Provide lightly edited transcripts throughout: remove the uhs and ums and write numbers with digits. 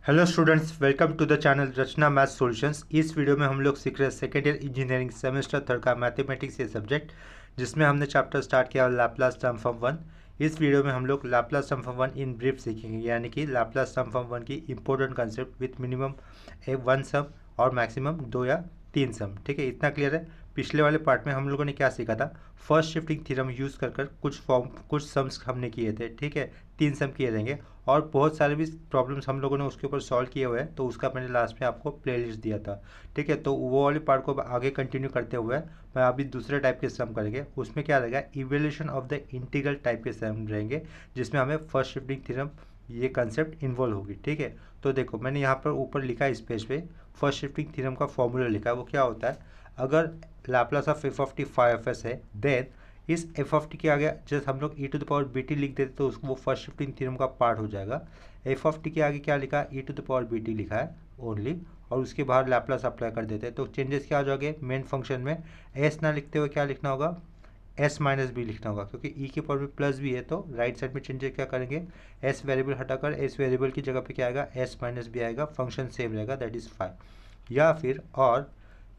Hello students, welcome to the channel Rachna math solutions. इस वीडियो में हम लोग सीख रहे हैं second year engineering semester third का मैथमेटिक्स ये सब्जेक्ट, जिसमें हमने चैप्टर स्टार्ट किया लैपलास ट्रांसफॉर्म वन। इस वीडियो में हम लोग Laplace transform one in brief सीखेंगे, यानी कि लैपलास ट्रांसफॉर्म वन की important concept with minimum one sum और मैक्सिमम दो या तीन सम। ठीक है, इतना क्लियर है। पिछले वाले पार्ट में हम लोगों ने क्या सीखा था, फर्स्ट शिफ्टिंग थ्योरम यूज़ कर कुछ सम्स हमने किए थे। ठीक है, तीन सम किए रहेंगे और बहुत सारे भी प्रॉब्लम्स हम लोगों ने उसके ऊपर सॉल्व किए हुए हैं, तो उसका मैंने लास्ट में आपको प्लेलिस्ट दिया था। ठीक है, तो वो वाले पार्ट को आगे कंटिन्यू करते हुए मैं अभी दूसरे टाइप के सम करेंगे। उसमें क्या रहेगा, evolution of the integral type के सम रहेंगे, जिसमें हमें फर्स्ट शिफ्टिंग थ्योरम ये कंसेप्ट इन्वॉल्व होगी। ठीक है, तो देखो मैंने यहाँ पर ऊपर लिखा है इस पेज पे, फर्स्ट शिफ्टिंग थ्योरम का फॉर्मूला लिखा है। वो क्या होता है, अगर Laplace of F of T five F S है, देन इस एफ ऑफ टी के आगे जस्ट हम लोग E to the power B T लिख देते तो उसको वो फर्स्ट शिफ्टिंग थ्योरम का पार्ट हो जाएगा। एफ ऑफ टी के आगे क्या लिखा है, E to the power B T लिखा है ओनली, और उसके बाहर लैपलास अप्लाई कर देते हैं। तो चेंजेस क्या हो जाएंगे, मेन फंक्शन में एस ना लिखते हुए क्या लिखना होगा, एस माइनस बी लिखना होगा, क्योंकि ई के पावर में प्लस बी है। तो राइट साइड में चेंजेस क्या करेंगे, एस वेरिएबल हटाकर एस वेरिएबल की जगह पे क्या आएगा, एस माइनस बी आएगा, फंक्शन सेम रहेगा, दैट इज फाइव। या फिर और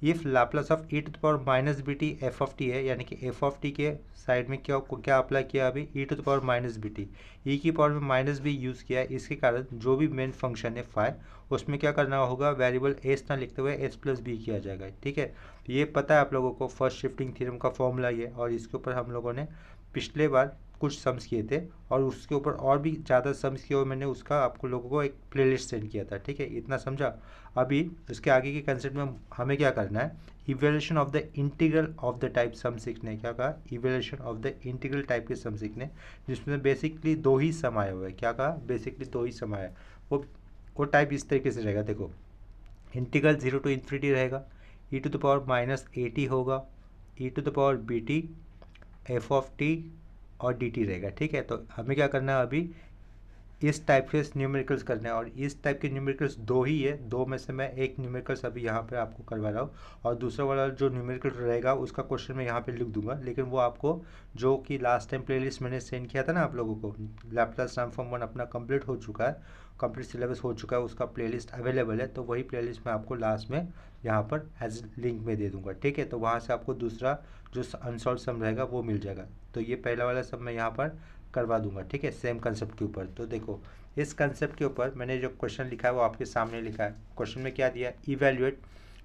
if Laplace of E to the power minus B T F of T है, यानी कि एफ ऑफ टी के साइड में क्या अप्लाई किया अभी, E to the power minus B T, E की पावर में माइनस बी यूज़ किया है। इसके कारण जो भी मेन फंक्शन है फाइव, उसमें क्या करना होगा, वेरिएबल एस ना लिखते हुए एस प्लस बी किया जाएगा। ठीक है, ये पता है आप लोगों को, फर्स्ट शिफ्टिंग थ्योरम का फॉर्मूला ये, और इसके ऊपर हम लोगों ने पिछले बार कुछ सम्स किए थे, और उसके ऊपर और भी ज़्यादा सम्स किए हुए मैंने उसका आपको लोगों को एक प्लेलिस्ट सेंड किया था। ठीक है, इतना समझा। अभी इसके आगे के कंसेप्ट में हमें क्या करना है, evaluation of the integral of the type some सीखने। क्या कहा, evaluation of the integral type के सम सीखने, जिसमें बेसिकली दो ही सम आए हुए हैं। क्या कहा, बेसिकली दो ही सम आया है। वो टाइप इस तरीके से रहेगा, देखो इंटीग्रल जीरो टू इन्फिनिटी रहेगा, E to the power minus A T होगा, E to the power B T, F of T और डी टी रहेगा। ठीक है, तो हमें क्या करना है अभी, इस टाइप के न्यूमेरिकल्स करने हैं, और इस टाइप के न्यूमेरिकल्स दो ही है, दो में से मैं एक न्यूमेरिकल्स अभी यहाँ पे आपको करवा रहा हूँ, और दूसरा वाला जो न्यूमेरिकल रहेगा उसका क्वेश्चन मैं यहाँ पे लिख दूंगा। लेकिन वो आपको जो कि लास्ट टाइम प्लेलिस्ट मैंने सेंड किया था ना आप लोगों को, लैपलास ट्रांसफॉर्म वन अपना कंप्लीट हो चुका है, कंप्लीट सिलेबस हो चुका है, उसका प्लेलिस्ट अवेलेबल है। तो वही प्लेलिस्ट मैं आपको लास्ट में यहाँ पर एज लिंक में दे दूँगा। ठीक है, तो वहाँ से आपको दूसरा जो अनसॉल्व सम रहेगा वो मिल जाएगा। तो ये पहला वाला सम मैं यहाँ पर करवा दूंगा। ठीक है, सेम कंसेप्ट के ऊपर। तो देखो इस कंसेप्ट के ऊपर मैंने जो क्वेश्चन लिखा है वो आपके सामने लिखा है। क्वेश्चन में क्या दिया, evaluate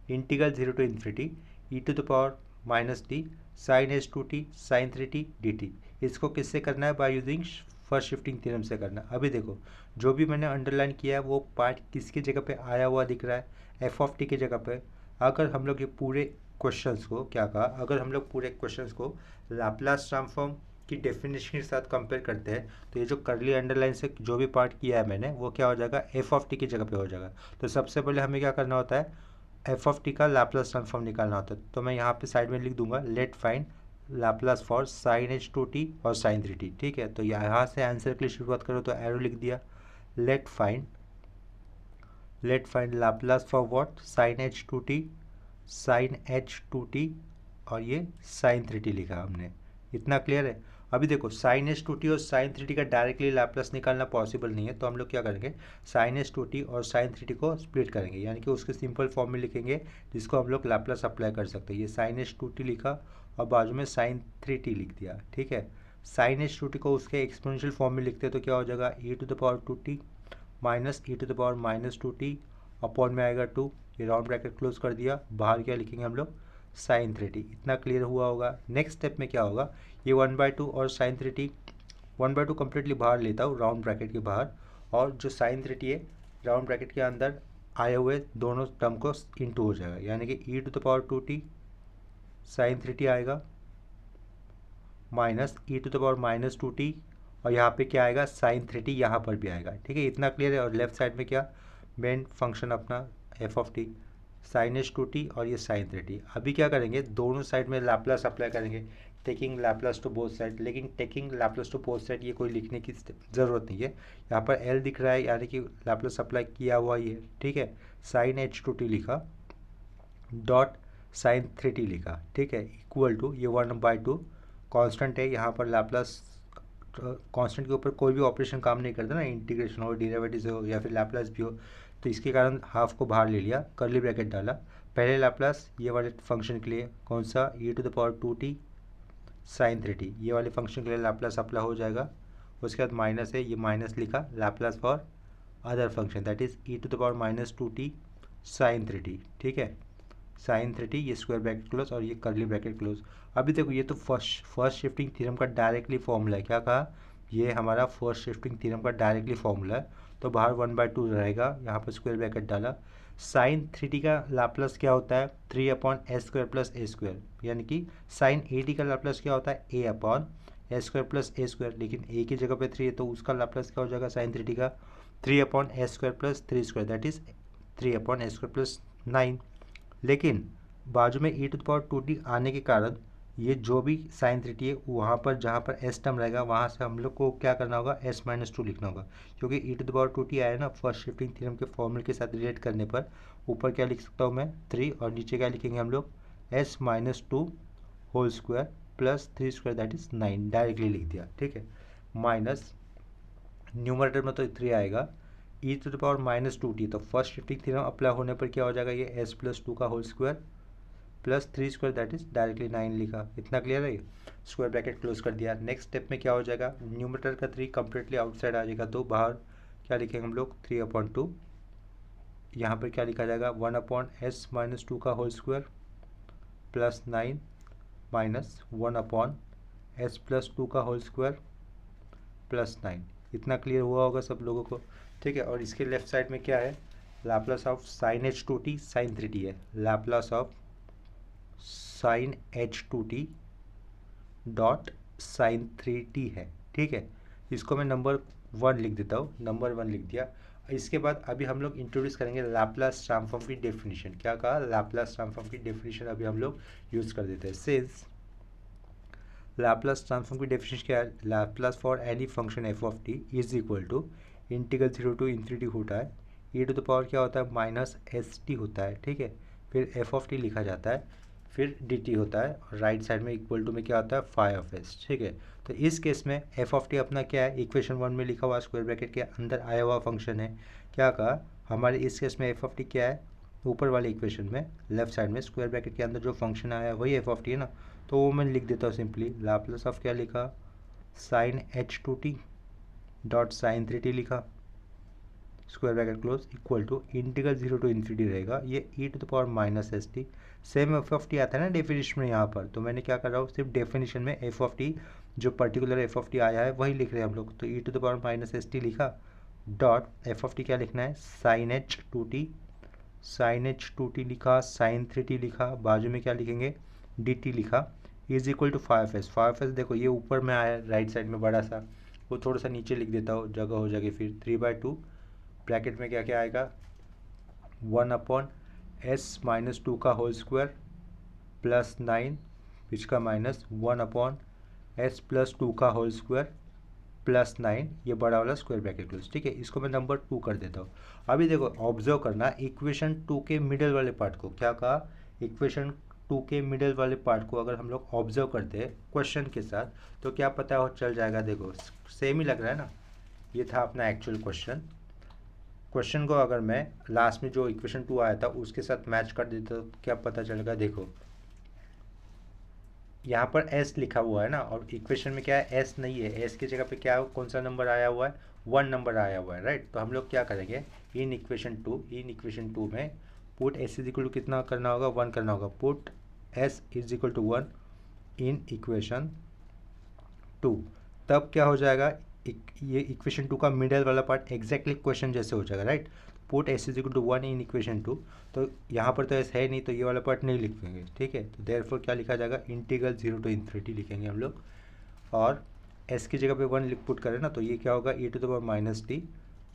integral zero to infinity E to the power minus T sine h two T sine three t d t. इसको किससे करना है, by using first shifting theorem से करना है। अभी देखो जो भी मैंने अंडरलाइन किया है वो पार्ट किसकी जगह पे आया हुआ दिख रहा है, एफ ऑफ टी की जगह पे। अगर हम लोग ये पूरे क्वेश्चंस को क्या कहा, अगर हम लोग पूरे क्वेश्चंस को लाप्लास ट्रांसफॉर्म की डेफिनेशन के साथ कंपेयर करते हैं, तो ये जो करली अंडरलाइन से जो भी पार्ट किया है मैंने, वो क्या हो जाएगा, एफ ऑफ टी की जगह पे हो जाएगा। तो सबसे पहले हमें क्या करना होता है, एफ ऑफ टी का लाप्लास ट्रांसफॉर्म निकालना होता है। तो मैं यहाँ पे साइड में लिख दूंगा, let find Laplace for sine h two T और साइन थ्री टी। ठीक है, तो यहाँ से आंसर के लिए शुरुआत करो, तो एरो लिख दिया, let find Laplace for what, sine h two T, sine h two T और ये साइन थ्री टी लिखा हमने। इतना क्लियर है। अभी देखो साइन एच टू टी और साइन थ्री टी का डायरेक्टली लैप्लास निकालना पॉसिबल नहीं है, तो हम लोग क्या करेंगे, साइन एच टू टी और साइन थ्री टी को स्प्लिट करेंगे, यानी कि उसके सिंपल फॉर्म में लिखेंगे जिसको हम लोग लैप्लास अप्लाई कर सकते हैं। ये साइन एच टू टी लिखा और बाजू में साइन थ्री टी लिख दिया। ठीक है, साइन एच टू टी को उसके एक्सपोनेंशियल फॉर्म में लिखते हैं, तो क्या हो जाएगा, E to the power two T minus E to the power minus two T upon में आएगा टू, ये राउंड ब्रैकेट क्लोज कर दिया, बाहर क्या लिखेंगे हम लोग, साइन थ्री टी। इतना क्लियर हुआ होगा। नेक्स्ट स्टेप में क्या होगा, ये वन बाई टू और sine three T, one by two completely बाहर लेता हूँ राउंड ब्रैकेट के बाहर, और जो साइन थ्री टी है राउंड ब्रैकेट के अंदर आए हुए दोनों टर्म को इंटू हो जाएगा, यानी कि E to the power two T sine three T आएगा minus E to the power minus two T, और यहाँ पे क्या आएगा, साइन थ्री टी यहाँ पर भी आएगा। ठीक है, इतना क्लियर है। और लेफ्ट साइड में क्या, मेन फंक्शन अपना f of t, sine h two T और ये साइन थ्री टी। अभी क्या करेंगे, दोनों साइड में लैप्लास अप्लाई करेंगे, taking Laplace to both side. लेकिन taking Laplace to both side ये कोई लिखने की ज़रूरत नहीं है, यहाँ पर एल दिख रहा है, यानी कि लैप्लास अप्लाई किया हुआ ये। ठीक है, साइन एच टू टी लिखा डॉट साइन थ्री टी लिखा। ठीक है, इक्वल टू ये वन बाई टू कॉन्स्टेंट है, यहाँ पर लैप्लास कांस्टेंट के ऊपर कोई भी ऑपरेशन काम नहीं करता ना, इंटीग्रेशन हो, डेरिवेटिव हो या फिर लैप्लास भी हो, तो इसके कारण हाफ को बाहर ले लिया, कर्ली ब्रैकेट डाला, पहले लैप्लास ये वाले फंक्शन के लिए कौन सा e⁻²t sin 3t, ये वाले फंक्शन के लिए लैप्लास अप्लाई हो जाएगा। उसके बाद माइनस है, ये माइनस लिखा, Laplace for other function that is e⁻²t sin 3t, ठीक है, sin 3t, ये स्क्वायर ब्रैकेट क्लोज और ये कर्ली ब्रैकेट क्लोज। अभी देखो ये तो फर्स्ट शिफ्टिंग थ्योरम का डायरेक्टली फॉर्मूला है, क्या कहा, ये हमारा फर्स्ट शिफ्टिंग थ्योरम का डायरेक्टली फॉर्मूला है, तो बाहर 1/2 रहेगा, यहाँ पर स्क्वायर ब्रैकेट डाला। sin 3t का लाप्लास क्या होता है 3/s² + a², यानी कि sin 8t का लाप्लास क्या होता है a/s² + a², लेकिन a की जगह पे 3 है तो उसका लाप्लास क्या हो जाएगा sin 3t का 3/s² + 3² दैट इज 3/s² + 9। लेकिन बाजू में e⁻²t आने के कारण ये जो भी sin 3t है वहाँ पर जहाँ पर s टर्म रहेगा वहाँ से हम लोग को क्या करना होगा s-2 लिखना होगा, क्योंकि e⁻²t आया ना फर्स्ट शिफ्टिंग थ्योरम के फॉर्मूले के साथ रिलेट करने पर ऊपर क्या लिख सकता हूँ मैं 3 और नीचे क्या लिखेंगे हम लोग s-2 whole square plus 3² that is 9, directly लिख दिया, ठीक है। माइनस न्यूमरेटर में तो 3 आएगा, e⁻²t, तो फर्स्ट शिफ्टिंग थ्योरम अप्लाई होने पर क्या हो जाएगा ये s+2 का whole square plus 3² that is directly 9 लिखा। इतना क्लियर है, स्क्वायर ब्रैकेट क्लोज कर दिया। नेक्स्ट स्टेप में क्या हो जाएगा, न्यूमरेटर का 3 कंप्लीटली आउटसाइड आ जाएगा, तो बाहर क्या लिखेंगे हम लोग 3/2, यहाँ पर क्या लिखा जाएगा 1/s-2 का whole square plus 9 minus 1/s+2 का होल स्क्वायर प्लस 9। इतना क्लियर हुआ होगा सब लोगों को, ठीक है। और इसके लेफ्ट साइड में क्या है, Laplace of sin h2t sin 3t है, Laplace of sin h2t dot sin 3t है, ठीक है। इसको मैं नंबर 1 लिख देता हूँ, नंबर 1 लिख दिया। इसके बाद अभी हम लोग इंट्रोड्यूस करेंगे लैप्लास ट्रांसफॉर्म की डेफिनेशन। क्या कहा, लैप्लास ट्रांसफॉर्म की डेफिनेशन अभी हम लोग यूज़ कर देते हैं। सिंस लैप्लास ट्रांसफॉर्म की डेफिनेशन क्या है, Laplace for any function f of T is equal to integral 0 to ∞ होता है, e⁻ क्या होता है -st होता है, ठीक है, फिर एफ ऑफ टी लिखा जाता है, फिर dt होता है, और राइट साइड में इक्वल टू में क्या होता है φ(s), ठीक है। तो इस केस में एफ ऑफ टी अपना क्या है, इक्वेशन 1 में लिखा हुआ स्क्वायर ब्रैकेट के अंदर आया हुआ फंक्शन है। क्या कहा, हमारे इस केस में एफ ऑफ टी क्या है, ऊपर वाले इक्वेशन में लेफ्ट साइड में स्क्वायर ब्रैकेट के अंदर जो फंक्शन आया है वही एफ ऑफ टी है ना, तो वो मैं लिख देता हूँ सिंपली, लाप्लास ऑफ क्या लिखा sin h2t dot sin 3t लिखा, square bracket close equal to integral 0 to ∞ रहेगा, ये e⁻−st। Same F of T आता है ना डेफिनेशन में यहाँ पर, तो मैंने क्या कर रहा हूँ सिर्फ डेफिनेशन में एफ ऑफ टी जो पर्टिकुलर एफ ऑफ टी आया है वही लिख रहे हैं हम लोग, तो e⁻−st लिखा डॉट एफ ऑफ टी क्या लिखना है sin h2t लिखा, sin 3t लिखा, बाजू में क्या लिखेंगे dt लिखा, इज इक्वल टू φ(s). देखो ये ऊपर में आया राइट साइड में बड़ा सा, वो थोड़ा सा नीचे लिख देता हूँ, जगह हो जाएगी, फिर 3/2 ब्रैकेट में क्या क्या आएगा 1/s-2 का होल स्क्वायर प्लस 9 इसका माइनस 1/s+2 का होल स्क्वायर प्लस 9, ये बड़ा वाला स्क्वायर ब्रैकेट क्लोज, ठीक है। इसको मैं नंबर 2 कर देता हूँ। अभी देखो ऑब्जर्व करना इक्वेशन 2 के मिडल वाले पार्ट को, क्या कहा, इक्वेशन 2 के मिडल वाले पार्ट को अगर हम लोग ऑब्जर्व करते हैं क्वेश्चन के साथ तो क्या पता हो चल जाएगा। देखो सेम ही लग रहा है ना, ये था अपना एक्चुअल क्वेश्चन को अगर मैं लास्ट में जो इक्वेशन 2 आया था उसके साथ मैच कर देता तो क्या पता चलेगा। देखो यहाँ पर s लिखा हुआ है ना, और इक्वेशन में क्या है s नहीं है, s की जगह पे क्या कौन सा नंबर आया हुआ है 1 नंबर आया हुआ है, राइट। तो हम लोग क्या करेंगे इन इक्वेशन 2 में put s is equal to कितना करना होगा 1 करना होगा, put s is equal to 1 in equation 2, तब क्या हो जाएगा ये इक्वेशन 2 का मिडल वाला पार्ट एग्जैक्टली क्वेश्चन जैसे हो जाएगा, right. Put s is equal to 1 in equation 2, तो यहाँ पर तो s है नहीं तो ये वाला पार्ट नहीं लिखेंगे, ठीक है। तो देयरफॉर क्या लिखा जाएगा इंटीग्रल 0 to ∞ लिखेंगे हम लोग, और s की जगह पे 1 पुट करें ना तो ये क्या होगा e⁻−t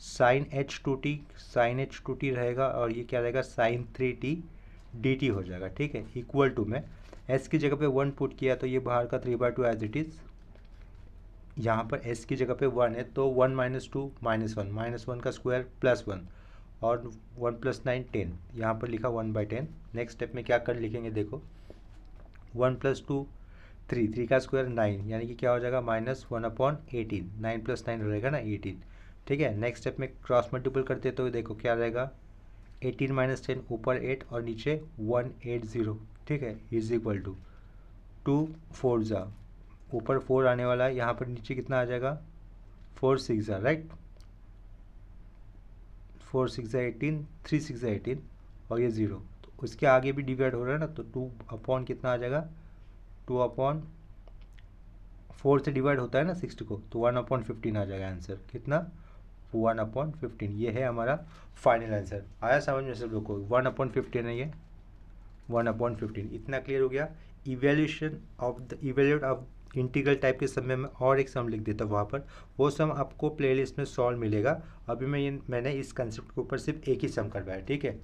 sin h2t रहेगा, और ये क्या रहेगा sin 3t dt हो जाएगा, ठीक है। इक्वल टू में s की जगह पे 1 पुट किया तो ये बाहर का 3/2 एज इट इज़, यहाँ पर s की जगह पे 1 है तो 1 - 2 -1 का स्क्वायर प्लस 1 और 1 + 9 10, यहाँ पर लिखा 1/10। नेक्स्ट स्टेप में क्या कर लिखेंगे देखो 1 + 2 3 का स्क्वायर 9, यानी कि क्या हो जाएगा -1/18, 9 + 9 रहेगा ना 18। ठीक है, नेक्स्ट स्टेप में क्रॉस मल्टीपल करते तो देखो क्या रहेगा 18 - 10 ऊपर 8 और नीचे 180। ठीक है, इज इक्वल टू 2 4 जा, ऊपर 4 आने वाला है, यहाँ पर नीचे कितना आ जाएगा 4 6 जा, राइट, 4 6 जा 18, 3 6 जा 18 और ये 0, तो उसके आगे भी डिवाइड हो रहा है ना, तो 2 अपॉन कितना आ जाएगा 2/4 से डिवाइड होता है ना 60 को, तो 1/15 आ जाएगा आंसर, कितना 1/15। ये है हमारा फाइनल आंसर। आया समझ में सब लोग को, 1/15 है ये, 1/15। इतना क्लियर हो गया। इवेल्यूट ऑफ इंटीग्रल टाइप के समय में और एक सम लिख देता हूँ वहाँ पर, वो सम आपको प्लेलिस्ट में सॉल्व मिलेगा। अभी मैंने इस कंसेप्ट के ऊपर सिर्फ एक ही सम करवाया। ठीक है,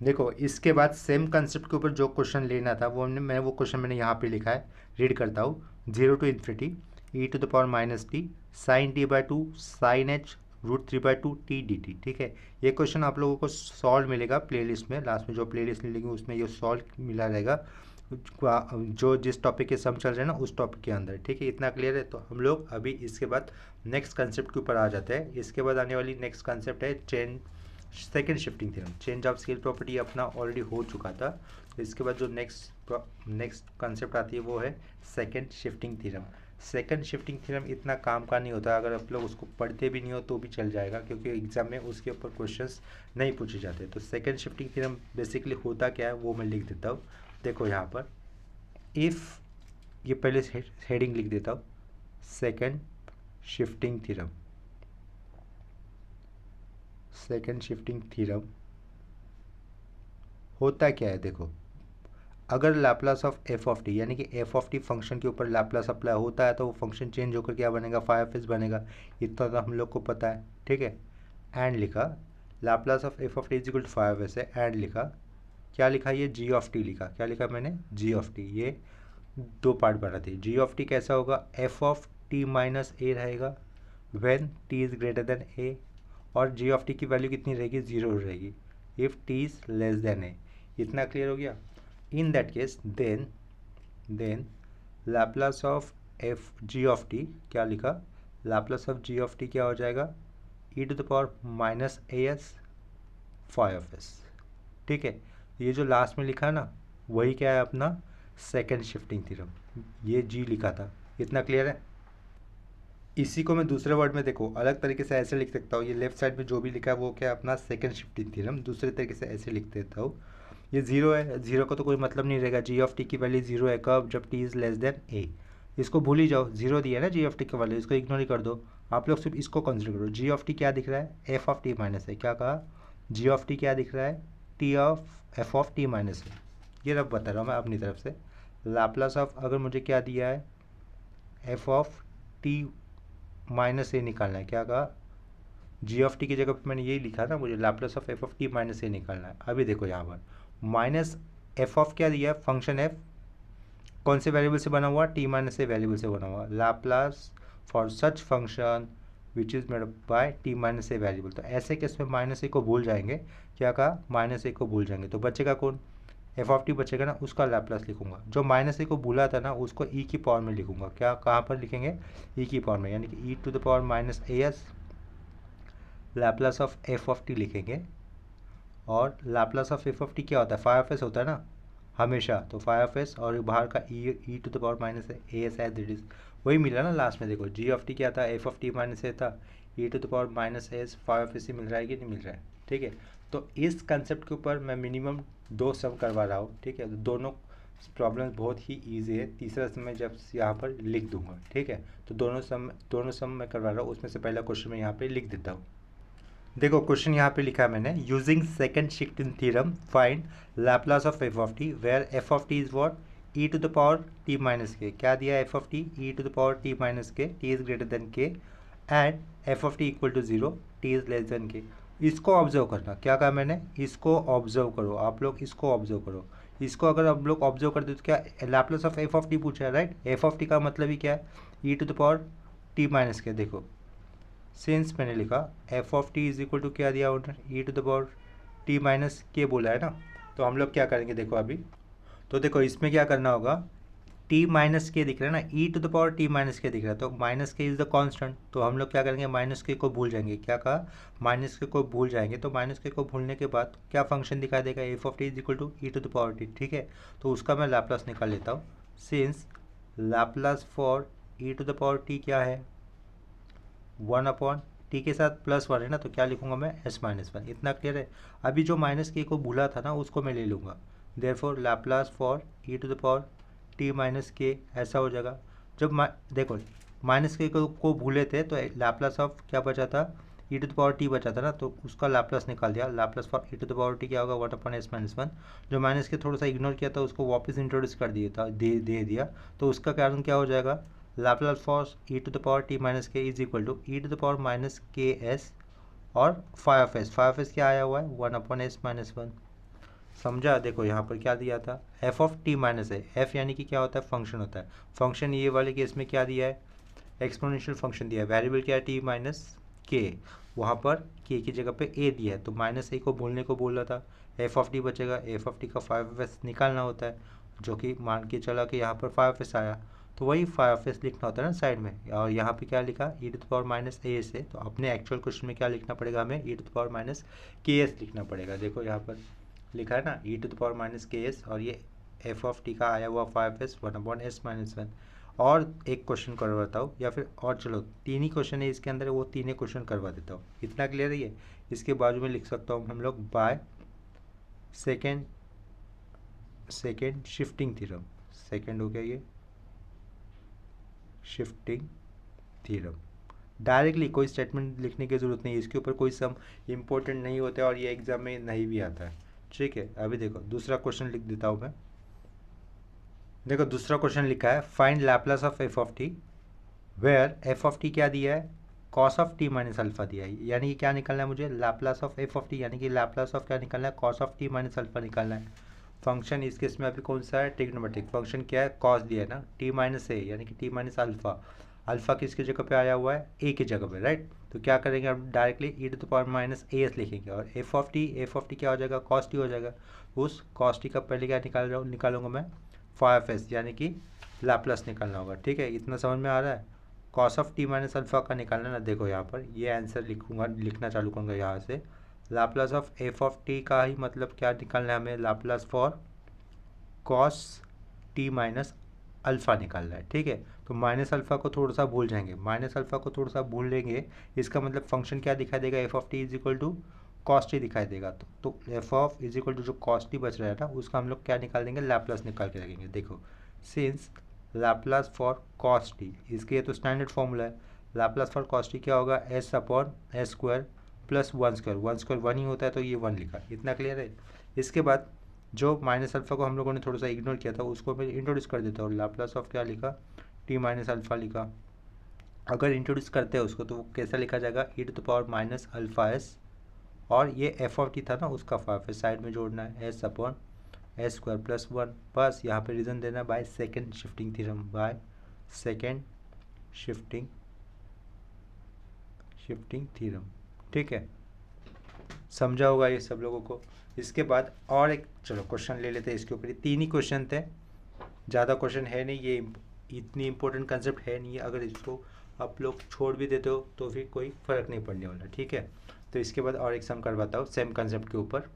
देखो इसके बाद सेम कंसेप्ट के ऊपर जो क्वेश्चन लेना था वो क्वेश्चन मैंने यहाँ पे लिखा है, रीड करता हूँ। 0 to ∞ e⁻t sin t/2 sin h √3/2 t dt। ठीक है, ये क्वेश्चन आप लोगों को सॉल्व मिलेगा प्लेलिस्ट में, लास्ट में जो प्लेलिस्ट मिलेगी उसमें ये सॉल्व मिला रहेगा, जो जिस टॉपिक के सम चल रहे हैं ना उस टॉपिक के अंदर। ठीक है, इतना क्लियर है। तो हम लोग अभी इसके बाद नेक्स्ट कंसेप्ट के ऊपर आ जाते हैं। इसके बाद आने वाली नेक्स्ट कंसेप्ट है second shifting theorem. Change of scale property अपना ऑलरेडी हो चुका था। तो इसके बाद जो नेक्स्ट कंसेप्ट आती है वो है second shifting theorem. Second shifting theorem इतना काम का नहीं होता, अगर आप लोग उसको पढ़ते भी नहीं हो तो भी चल जाएगा, क्योंकि एग्जाम में उसके ऊपर क्वेश्चंस नहीं पूछे जाते। तो सेकेंड शिफ्टिंग थ्योरम बेसिकली होता क्या है वो मैं लिख देता हूँ। देखो यहाँ पर इफ़, ये पहले हेडिंग लिख देता हूँ, second shifting theorem. Second shifting theorem होता क्या है, देखो अगर Laplace of F of T, यानी कि एफ ऑफ टी फंक्शन के ऊपर लैप्लास अप्लाई होता है तो वो फंक्शन चेंज होकर क्या बनेगा 5s बनेगा। इतना तो हम लोग को पता है। ठीक है, एंड लिखा Laplace of F of T is equal to 5s है, एंड लिखा क्या लिखा, ये जी ऑफ टी लिखा, क्या लिखा मैंने जी ऑफ टी। ये दो पार्ट बना थे। जी ऑफ टी कैसा होगा, F of T minus A रहेगा when T is greater than A, और जी ऑफ टी की वैल्यू कितनी रहेगी 0 रहेगी if T is less than A. इतना क्लियर हो गया। In that case then Laplace of F G of T क्या लिखा, Laplace of G of T क्या हो जाएगा e⁻−as 5s। ठीक है, ये जो लास्ट में लिखा है ना वही क्या है अपना सेकेंड शिफ्टिंग थ्योरम, ये जी लिखा था। इतना क्लियर है। इसी को मैं दूसरे वर्ड में देखो अलग तरीके से ऐसे लिख सकता हूँ, ये लेफ्ट साइड में जो भी लिखा है वो क्या है अपना सेकेंड शिफ्टिंग थ्योरम, दूसरे तरीके से ऐसे लिख देता हूँ। ये 0 है, 0 का तो कोई मतलब नहीं रहेगा, जी ऑफ टी की वैल्यू 0 है कब, जब टी इज़ लेस देन ए। इसको भूल ही जाओ, 0 दिया है ना जी ऑफ टी की वैल्यू, इसको इग्नोर ही कर दो। आप लोग सिर्फ इसको कंसिडर करो। जी ऑफ टी क्या दिख रहा है, एफ ऑफ टी माइनस है, क्या कहा जी ऑफ टी क्या दिख रहा है, T of F of T minus है। ये रब बता रहा हूँ मैं अपनी तरफ से। लाप्लास ऑफ अगर मुझे क्या दिया है F of T minus A निकालना है, क्या कहा जी ऑफ टी की जगह पर मैंने यही लिखा था, मुझे Laplace of F of T minus A निकालना है। अभी देखो यहाँ पर माइनस एफ ऑफ क्या दिया है, फंक्शन एफ कौन से वेरिएबल से बना हुआ, टी माइनस ए वेरिएबल से बना हुआ, Laplace for such function which is made by T minus a variable. तो ऐसे केस में माइनस ए को भूल जाएंगे, क्या कहा माइनस ए को भूल जाएंगे, तो बचेगा कौन एफ ऑफ टी बचेगा ना, उसका लैप्लास लिखूंगा। जो माइनस ए को भूला था ना उसको ई की पावर में लिखूंगा, क्या कहाँ पर लिखेंगे ई की पावर में, यानी कि E to the power minus A S Laplace of F of T लिखेंगे। और Laplace of F of T क्या होता है 5s होता है ना हमेशा, तो 5s और बाहर का E to the power minus A S as it is वही मिला ना लास्ट में। देखो जी ऑफ टी क्या था F of T minus A था, ई to the power minus S 5s ही मिल रहा है कि नहीं मिल रहा है। ठीक है, तो इस कंसेप्ट के ऊपर मैं मिनिमम 2 सम करवा रहा हूँ। ठीक है, तो दोनों प्रॉब्लम्स बहुत ही ईजी है, तीसरा सम मैं जब यहाँ पर लिख दूंगा। ठीक है, तो दोनों सम मैं करवा रहा हूँ, उसमें से पहला क्वेश्चन मैं यहाँ पे लिख देता हूँ। देखो क्वेश्चन यहाँ पे लिखा है मैंने, using second shifting theorem find Laplace of F of T where F of t is what E to the power T minus k. क्या दिया f of t E to the power T minus k, t is greater than k, and F of T equal to 0 t is less than k. इसको observe करना, क्या कहा मैंने, इसको observe करो, आप लोग इसको ऑब्जर्व करो। इसको अगर आप लोग ऑब्जर्व करते तो क्या Laplace of F of T पूछा है, राइट। एफ ऑफ टी का मतलब ही क्या है E to the power T minus K. देखो सिंस मैंने लिखा F of T is equal to क्या दिया उन्होंने E to the power T minus K बोला है ना, तो हम लोग क्या करेंगे देखो अभी। तो देखो इसमें क्या करना होगा, टी माइनस के दिख रहा है ना, E to the power T minus K दिख रहा है, तो minus K is the constant, तो हम लोग क्या करेंगे, माइनस के को भूल जाएंगे। क्या कहा, माइनस के को भूल जाएंगे, तो माइनस के को भूलने के बाद क्या फंक्शन दिखाई देगा, F of T is equal to E to the power t. ठीक है, तो उसका मैं लाप्लास निकाल लेता हूँ। Since Laplace for E to the power t क्या है, 1 अपॉन टी के साथ +1 है ना, तो क्या लिखूंगा मैं, s-1। इतना क्लियर है। अभी जो माइनस के को भूला था ना, उसको मैं ले लूँगा। Therefore Laplace for E to the power T minus k ऐसा हो जाएगा। जब देखो माइनस के को भूले थे तो लाप्लास ऑफ क्या बचा था, ई टू द पावर टी बचा था ना, तो उसका लाप्लास निकाल दिया। Laplace for E to the power t क्या होगा, 1 अपॉन s-1। जो माइनस के थोड़ा सा इग्नोर किया था उसको वापस इंट्रोड्यूस कर दिया था, दे दिया, तो उसका कारण क्या हो जाएगा, Laplace for E to the power T minus K is equal to E to the power minus K S और फाइव एस क्या आया हुआ है, 1 अपॉन s-1। समझा, देखो यहाँ पर क्या दिया था, एफ ऑफ टी माइनस है, एफ यानी कि क्या होता है, फंक्शन होता है। फंक्शन ये वाले केस में क्या दिया है, एक्सपोनेंशियल फंक्शन दिया है। वेरिएबल क्या है, टी माइनस के, वहाँ पर के की जगह पे ए दिया है, तो माइनस ए को भूलने को बोल रहा था। एफ ऑफ टी बचेगा, एफ ऑफ टी का 5f निकालना होता है, जो कि मान के चला कि यहाँ पर 5f आया, तो वही 5f लिखना होता है ना साइड में। और यहाँ पे क्या लिखा, E to the power minus ए से, तो अपने एक्चुअल क्वेश्चन में क्या लिखना पड़ेगा हमें, ई to the power minus K S लिखना पड़ेगा। देखो यहाँ पर लिखा है ना, E to the power minus K S, और ये एफ ऑफ टी का आया हुआ 5s 1 अपॉन s-1। और एक क्वेश्चन करवाता हूँ, या फिर और चलो 3 ही क्वेश्चन है इसके अंदर, वो 3 क्वेश्चन करवा देता हूँ। इतना क्लियर है ये। इसके बाजू में लिख सकता हूँ हम लोग by second shifting theorem. Second हो गया ये शिफ्टिंग थ्योरम। डायरेक्टली कोई स्टेटमेंट लिखने की ज़रूरत नहीं है, इसके ऊपर कोई सम इम्पोर्टेंट नहीं होता है और ये एग्जाम में नहीं भी आता है। ठीक है, अभी देखो दूसरा क्वेश्चन लिख देता हूँ मैं। देखो दूसरा क्वेश्चन लिखा है, find Laplace of F of T, where F of T क्या दिया है, cos of T minus alpha दिया है। यानी कि क्या निकालना है मुझे, Laplace of F of T, यानी कि लैप्लास ऑफ क्या निकालना है, cos of T minus alpha निकालना है। फंक्शन इस केस में अभी कौन सा है, ट्रिग्नोमेट्रिक फंक्शन क्या है, कॉस दिया है ना, टी माइनस ए यानी कि टी माइनस अल्फा। अल्फा किसकी जगह पे आया हुआ है, ए की जगह पे, राइट। तो क्या करेंगे हम, directly E to the power minus A S लिखेंगे, और एफ ऑफ टी क्या हो जाएगा, कॉस टी हो जाएगा। उस कॉस टी का पहले क्या निकालूंगा मैं, 5s, यानी कि लाप्लास निकालना होगा। ठीक है, इतना समझ में आ रहा है। Cos of T minus alpha का निकालना ना, देखो यहाँ पर ये आंसर लिखूंगा, लिखना चालू करूँगा यहाँ से। Laplace of F of T का ही मतलब क्या निकालना है हमें, Laplace for cos T minus alpha निकालना है। ठीक है, तो माइनस अल्फ़ा को थोड़ा सा भूल जाएंगे, माइनस अल्फ़ा को थोड़ा सा भूल लेंगे, इसका मतलब फंक्शन क्या दिखाई देगा, F of T is equal to cos T दिखाई देगा। तो F of is equal to जो कॉस टी बच रहा है ना, उसका हम लोग क्या निकाल देंगे, लैप्लास निकाल के रखेंगे। देखो since Laplace for cos T, इसके ये तो स्टैंडर्ड फॉर्मूला है, लैप्लास फॉर कॉस टी क्या होगा, S upon S square plus 1 square, 1 square 1 ही होता है, तो ये 1 लिखा। इतना क्लियर है। इसके बाद जो माइनस अल्फ़ा को हम लोगों ने थोड़ा सा इग्नोर किया था, उसको मैं इंट्रोड्यूस कर देता हूँ। लाप्लास ऑफ क्या लिखा, टी माइनस अल्फ़ा लिखा। अगर इंट्रोड्यूस करते हैं उसको तो वो कैसा लिखा जाएगा, E to the power minus alpha S, और ये एफ ऑफ टी था ना, उसका 5 साइड में जोड़ना है, S upon S square plus 1। बस यहाँ पे रीज़न देना है by second shifting theorem, by second shifting theorem. ठीक है, समझा होगा ये सब लोगों को। इसके बाद और एक चलो क्वेश्चन ले लेते हैं इसके ऊपर। 3 ही क्वेश्चन थे, ज़्यादा क्वेश्चन है नहीं, ये इतनी इंपॉर्टेंट कंसेप्ट है नहीं है। अगर इसको आप लोग छोड़ भी देते हो तो भी कोई फ़र्क नहीं पड़ने वाला। ठीक है, तो इसके बाद और एक सम करवाता हूँ सेम कंसेप्ट के ऊपर।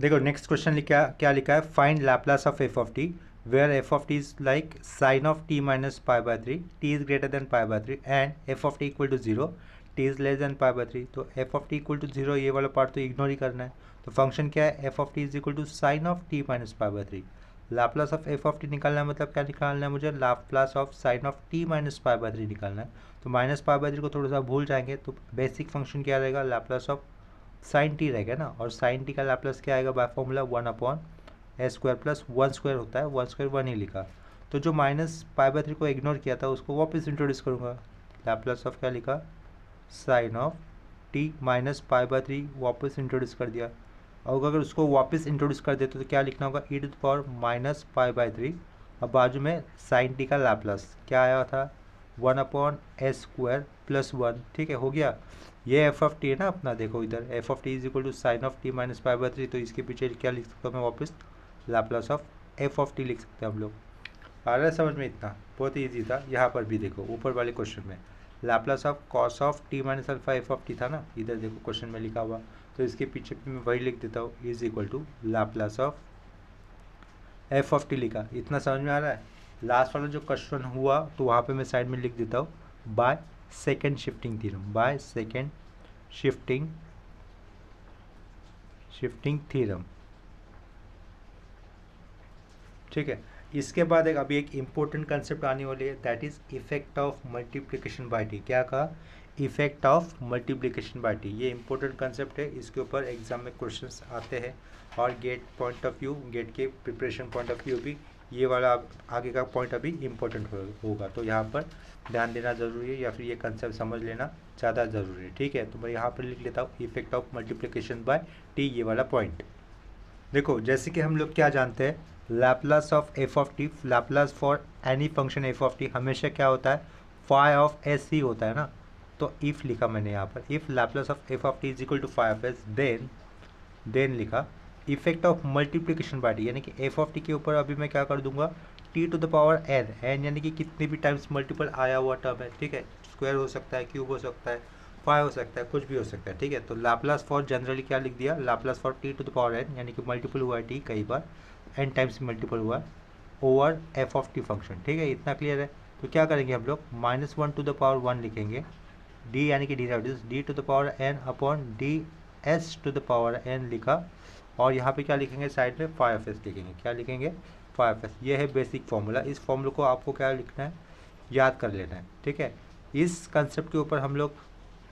देखो नेक्स्ट क्वेश्चन क्या लिखा है, find Laplace of F of T where F of T is like sine of T minus π/3, T is greater than π/3 and F of T equal to 0, T is less than π/3। तो F of T equal to 0, ये वाला part तो ignore ही करना है। तो function क्या है, F of T is equal to sine of T minus π/3। Laplace of F of T निकालना है, मतलब क्या निकालना है मुझे, Laplace of sine of T minus π/3 निकालना है। तो माइनस π/3 को थोड़ा सा भूल जाएंगे, तो बेसिक फंक्शन क्या रहेगा, लाप्लास ऑफ साइन टी रहेगा ना, और साइन टी का लाप्लास क्या आएगा, by formula 1 upon S square plus 1 square होता है, 1 स्क्वायर 1 ही लिखा। तो जो माइनस π/3 को इग्नोर किया था उसको वापस इंट्रोड्यूस करूँगा। लाप्लास ऑफ क्या लिखा, साइन ऑफ टी माइनस π/3 वापस इंट्रोड्यूस कर दिया। और अगर उसको वापस इंट्रोड्यूस कर देते तो क्या लिखना होगा, E to the power minus π/3, अब बाजू में साइन टी का लाप्लास क्या आया था, 1 अपॉन एस स्क्वायर प्लस 1। ठीक है, हो गया। ये एफ ऑफ टी है ना अपना, देखो इधर F of T is equal to sine of T minus π/3, तो इसके पीछे क्या लिख सकता हूँ मैं वापस, Laplace of F of T लिख सकते हैं हम लोग। आ रहा है समझ में? इतना बहुत ईजी था। यहाँ पर भी देखो ऊपर वाले क्वेश्चन में Laplace of cos of T minus alpha F of T था ना, इधर देखो क्वेश्चन में लिखा हुआ, तो इसके पीछे भी मैं वही लिख देता हूँ, is equal to Laplace of F of T लिखा। इतना समझ में आ रहा है? लास्ट वाला जो क्वेश्चन हुआ तो वहाँ पे मैं साइड में लिख देता हूँ by second shifting theorem, by second shifting theorem. ठीक है, इसके बाद अभी एक इम्पोर्टेंट कंसेप्ट आने वाली है, that is effect of multiplication by T. क्या कहा? Effect of multiplication by T. ये इंपॉर्टेंट कंसेप्ट है, इसके ऊपर एग्जाम में क्वेश्चंस आते हैं और GATE point of view, GATE के प्रिपरेशन पॉइंट ऑफ व्यू भी ये वाला आगे का पॉइंट अभी इम्पोर्टेंट होगा, तो यहाँ पर ध्यान देना ज़रूरी है या फिर ये कंसेप्ट समझ लेना ज़्यादा ज़रूरी है। ठीक है, तो मैं यहाँ पर लिख लेता हूँ effect of multiplication by T, ये वाला पॉइंट। देखो जैसे कि हम लोग क्या जानते हैं, Laplace of F of T, Laplace for any function f of T हमेशा क्या होता है? फाई ऑफ एस ही होता है ना। तो इफ़ लिखा मैंने यहाँ पर, if Laplace of F of T is equal to phi of S, then लिखा effect of multiplication by T, यानी कि एफ ऑफ टी के ऊपर अभी मैं क्या कर दूंगा, T to the power N यानी कि कितने भी टाइम्स मल्टीपल आया हुआ टर्म है। ठीक है, स्क्वायर हो सकता है, क्यूब हो सकता है, फाइव हो सकता है, कुछ भी हो सकता है। ठीक है, तो लाप्लास फॉर जनरली क्या लिख दिया, Laplace for T to the power N, यानी कि मल्टीपल हुआ है टी कई बार, एन टाइम्स मल्टीपल हुआ है over F of T function. ठीक है, इतना क्लियर है। तो क्या करेंगे हम लोग, -1 टू द पावर 1 लिखेंगे, डी यानी कि derivative D to the power N upon D S to the power N लिखा, और यहाँ पे क्या लिखेंगे साइड में, फाई एफ एस लिखेंगे। क्या लिखेंगे? Phi F S. ये है बेसिक फॉर्मूला। इस फॉर्मूला को आपको क्या लिखना है, याद कर लेना है। ठीक है, इस कंसेप्ट के ऊपर हम लोग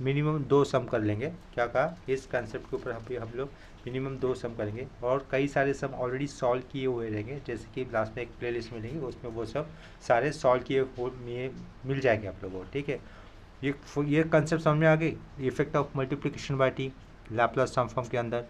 मिनिमम 2 सम कर लेंगे। क्या कहा? इस कंसेप्ट के ऊपर हम लोग मिनिमम 2 सम करेंगे, और कई सारे सम ऑलरेडी सॉल्व किए हुए रहेंगे, जैसे कि लास्ट में एक प्लेलिस्ट मिलेंगी उसमें वो सब सारे सॉल्व किए हुए मिल जाएंगे आप लोगों को। ठीक है, ये कंसेप्ट समझ में आ गई। Effect of multiplication by T Laplace transform के अंदर,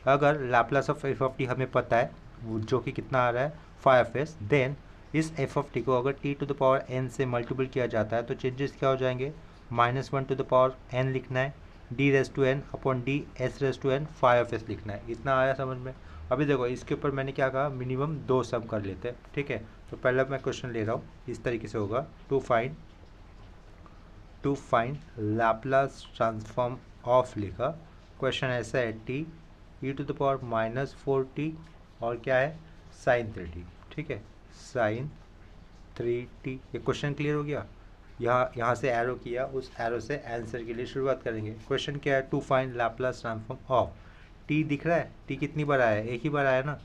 अगर Laplace of F of T हमें पता है जो कि कितना आ रहा है, फाई एफ एस, देन इस एफ ऑफ टी को अगर T to the power N से मल्टीपल किया जाता है तो चेंजेस क्या हो जाएंगे, -1 टू द पावर एन लिखना है, D raise to N upon D S raise to N phi F S लिखना है। इतना आया समझ में? अभी देखो इसके ऊपर मैंने क्या कहा, मिनिमम 2 सम कर लेते हैं। ठीक है, तो पहला मैं क्वेश्चन ले रहा हूँ, इस तरीके से होगा, to find Laplace transform of लिखा। क्वेश्चन ऐसा है, T E to the power -4t और क्या है, साइन 3t। ठीक है, साइन 3t। ये क्वेश्चन क्लियर हो गया? यहाँ से एरो किया, उस एरो से आंसर के लिए शुरुआत करेंगे। क्वेश्चन क्या है, to find Laplace transform of T. दिख रहा है टी कितनी बार आया है, एक ही बार आया ना,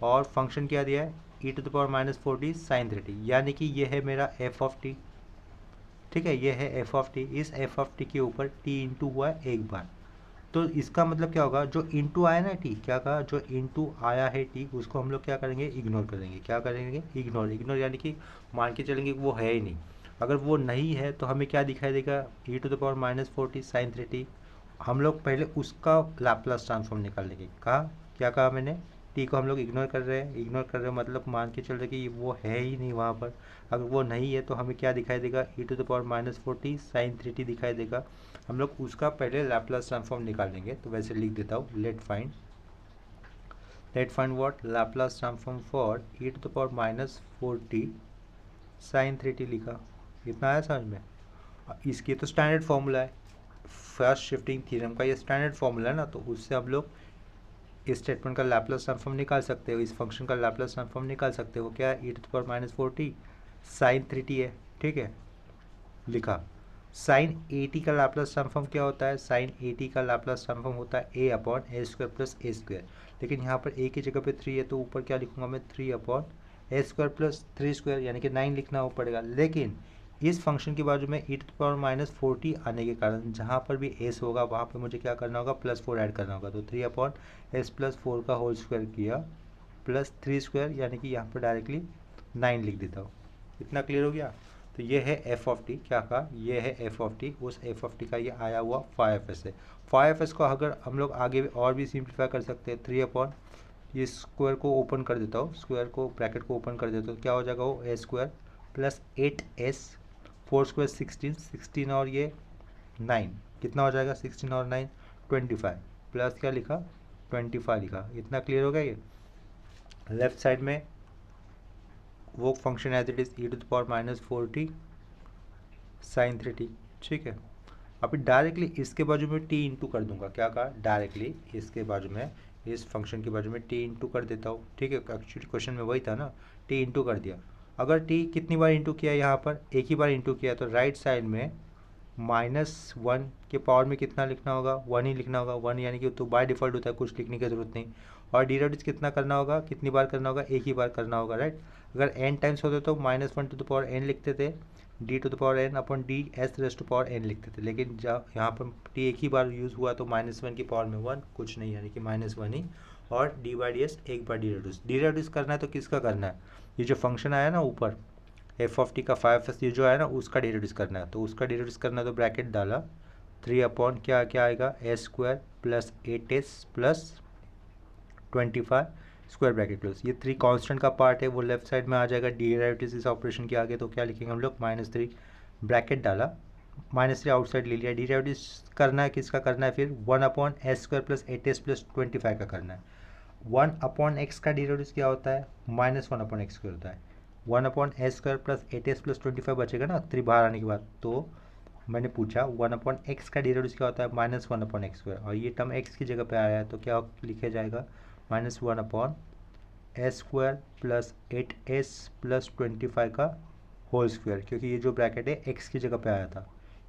और फंक्शन क्या दिया है, E to the power -4t sine 3t, यानी कि ये है मेरा एफ ऑफ टी। ठीक है, ये है एफ ऑफ टी। इस एफ ऑफ टी के ऊपर टी इंटू हुआ है एक बार, तो इसका मतलब क्या होगा, जो इंटू आया ना टी, क्या कहा, जो इंटू आया है टी उसको हम लोग क्या करेंगे, इग्नोर करेंगे। क्या करेंगे? इग्नोर यानी कि मान के चलेंगे कि वो है ही नहीं। अगर वो नहीं है तो हमें क्या दिखाई देगा, E to the power -4t sine 3t। हम लोग पहले उसका लैप्लास ट्रांसफॉर्म निकाल लेंगे। कहा, क्या कहा मैंने, टी को हम लोग इग्नोर कर रहे हैं, मतलब मान के चल रहे कि वो है ही नहीं वहाँ पर। अगर वो नहीं है तो हमें क्या दिखाई देगा, E to the power -4t sine 3t दिखाई देगा। हम लोग उसका पहले लैप्लास ट्रांसफॉर्म निकाल लेंगे, तो वैसे लिख देता हूँ, let find what, Laplace transform for E to the power -4t sine 3t लिखा। इतना आया समझ में? इसकी तो स्टैंडर्ड फॉर्मूला है, फर्स्ट शिफ्टिंग थ्योरम का ये स्टैंडर्ड फॉर्मूला है ना, तो उससे हम लोग इस स्टेटमेंट का लैप्लास ट्रांसफॉर्म निकाल सकते हो, इस फंक्शन का लैप्लास ट्रांसफॉर्म निकाल सकते हो। क्या है, E to the power -4t sine 3t है। ठीक है, लिखा। साइन 80 का लैप्लास ट्रांसफॉर्म क्या होता है, साइन 80 का लैप्लास ट्रांसफॉर्म होता है a upon A square plus A square, लेकिन यहाँ पर a की जगह पे 3 है तो ऊपर क्या लिखूंगा मैं, 3 अपॉन ए स्क्वायर प्लस 3 स्क्वायर, यानी कि 9 लिखना पड़ेगा। लेकिन इस फंक्शन के बाजू में ई टू द पावर -4t आने के कारण जहाँ पर भी s होगा वहाँ पर मुझे क्या करना होगा, +4 ऐड करना होगा। तो 3 अपॉन एस प्लस 4 का होल स्क्वायर किया प्लस 3 स्क्वायर, यानी कि यहाँ पर डायरेक्टली 9 लिख देता हूँ। इतना क्लियर हो गया? तो ये है एफ ऑफ टी। क्या कहा, ये है एफ ऑफ टी, उस एफ ऑफ टी का ये आया हुआ फाई एफ एस है। फाई एफ एस को अगर हम लोग आगे और भी सिंप्लीफाई कर सकते हैं, 3 अपॉन ये स्क्वायर को ओपन कर देता हूँ, स्क्वायर को ब्रैकेट को ओपन कर देता हूँ, क्या हो जाएगा वो, ए स्क्वायर प्लस 8s 4 स्क्वायर 16 और ये 9, कितना हो जाएगा, 16 और 9 25, प्लस क्या लिखा, 25 लिखा। इतना क्लियर हो गया? ये लेफ्ट साइड में वो function as it is E to the power minus 4t sine 3t, ठीक है। अभी डायरेक्टली इसके बाजू में t इंटू कर दूंगा, क्या कहा, डायरेक्टली इसके बाजू में, इस फंक्शन के बाजू में t इंटू कर देता हूँ, ठीक है। एक्चुअली क्वेश्चन में वही था ना, t इंटू कर दिया। अगर t कितनी बार इंटू किया, यहाँ पर एक ही बार इंटू किया, तो राइट साइड में -1 के पावर में कितना लिखना होगा, 1 ही लिखना होगा, 1 यानी कि तो बाय डिफ़ॉल्ट होता है, कुछ लिखने की ज़रूरत नहीं। और डेरिवेटिव कितना करना होगा, कितनी बार करना होगा, एक ही बार करना होगा, राइट। अगर n टाइम्स होते तो -1 टू द पावर n लिखते थे, D to the power n upon D S raise to power n लिखते थे, लेकिन जब यहाँ पर t एक ही बार यूज़ हुआ तो -1 की पावर में 1 कुछ नहीं, यानी कि -1 ही। और डी बाई डी एस एक बार डेरिवेटिव करना है तो किसका करना है, ये जो फंक्शन आया ना ऊपर एफ ऑफ टी का 5s ये जो है ना उसका डेरिवेटिव करना है, तो उसका डेरिवेटिव करना है तो ब्रैकेट डाला 3 अपॉन क्या क्या आएगा, S square plus 8s plus 25 square bracket close. ये 3 कांस्टेंट का पार्ट है, वो लेफ्ट साइड में आ जाएगा डेरिवेटिव इस ऑपरेशन के आगे, तो क्या लिखेंगे हम लोग, -3 ब्रैकेट डाला, -3 आउटसाइड ले लिया। डेरिवेटिव करना है किसका करना है फिर, 1 upon S square plus 8s plus 25 का करना है। 1 अपॉन एक्स का डेरिवेटिव क्या होता है, -1 अपॉन एक्स स्क्वायर होता है। 1 upon S square plus 8s plus 25 बचेगा ना 3 बाहर आने के बाद, तो मैंने पूछा 1 अपॉन एक्स का डेरिवेटिव क्या होता है, -1 अपॉन एक्स स्क्वायर, और ये टर्म एक्स की जगह पे आया है तो क्या लिखा जाएगा, -1 upon S square plus 8s plus 25 का होल स्क्वायर, क्योंकि ये जो ब्रैकेट है एक्स की जगह पे आया था।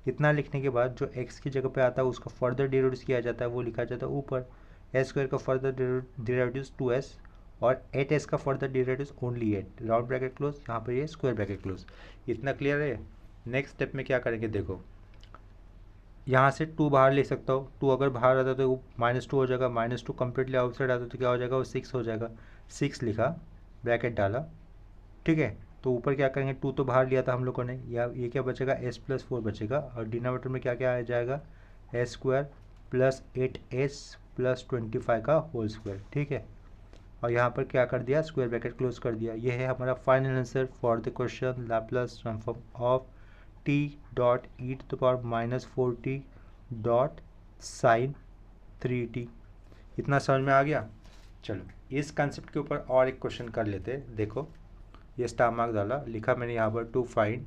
इतना लिखने के बाद जो एक्स की जगह पे आता है उसका फर्दर डेरिवेटिव किया जाता है, वो लिखा जाता है ऊपर। एस स्क्वायर का फर्दर डेरिवेटिव 2s और 8s का further derivative only 8, round bracket close, यहाँ पर ये स्क्वायर ब्रैकेट क्लोज। इतना क्लियर है। नेक्स्ट स्टेप में क्या करेंगे, देखो यहाँ से 2 बाहर ले सकता हो, 2 अगर बाहर आता तो -2 हो जाएगा, -2 कम्प्लीटली आउटसाइड आता तो क्या हो जाएगा, वो 6 हो जाएगा। 6 लिखा, ब्रैकेट डाला, ठीक है। तो ऊपर क्या करेंगे, 2 तो बाहर लिया था हम लोगों ने, या ये क्या बचेगा, s प्लस 4 बचेगा, और डिनोमिनेटर में क्या क्या आ जाएगा, S square plus 8s plus 25 का होल स्क्वायर, ठीक है। और यहाँ पर क्या कर दिया, स्क्वायर ब्रैकेट क्लोज कर दिया। ये है हमारा final answer for the question Laplace transform of t dot E to the power -4t dot sine 3t। इतना समझ में आ गया। चलो इस कंसेप्ट के ऊपर और एक क्वेश्चन कर लेते हैं। देखो ये स्टार मार्क डाला, लिखा मैंने यहाँ पर to find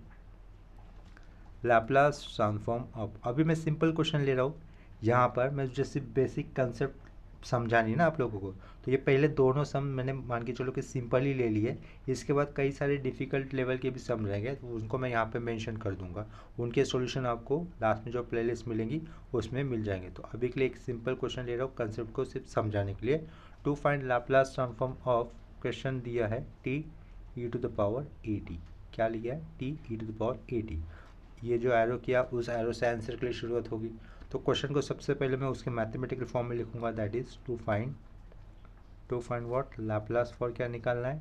Laplace transform of. अभी मैं सिंपल क्वेश्चन ले रहा हूँ, यहाँ पर मैं जैसे बेसिक कंसेप्ट समझानी ना आप लोगों को, तो ये पहले दोनों सम मैंने मान के चलो कि सिंपल ही ले लिए। इसके बाद कई सारे डिफ़िकल्ट लेवल के भी सम रहेंगे, तो उनको मैं यहाँ पे मेंशन कर दूंगा, उनके सॉल्यूशन आपको लास्ट में जो प्लेलिस्ट मिलेंगी उसमें मिल जाएंगे। तो अभी के लिए एक सिंपल क्वेश्चन ले रहा हूँ कंसेप्ट को सिर्फ समझाने के लिए। To find Laplace transform of, question दिया है T E to the power A T. क्या लिया है, T E to the power A T. ये जो एरो किया उस एरो से आंसर के लिए शुरुआत होगी। तो क्वेश्चन को सबसे पहले मैं उसके मैथमेटिकल फॉर्म में लिखूंगा, that is to find what, Laplace for क्या निकालना है,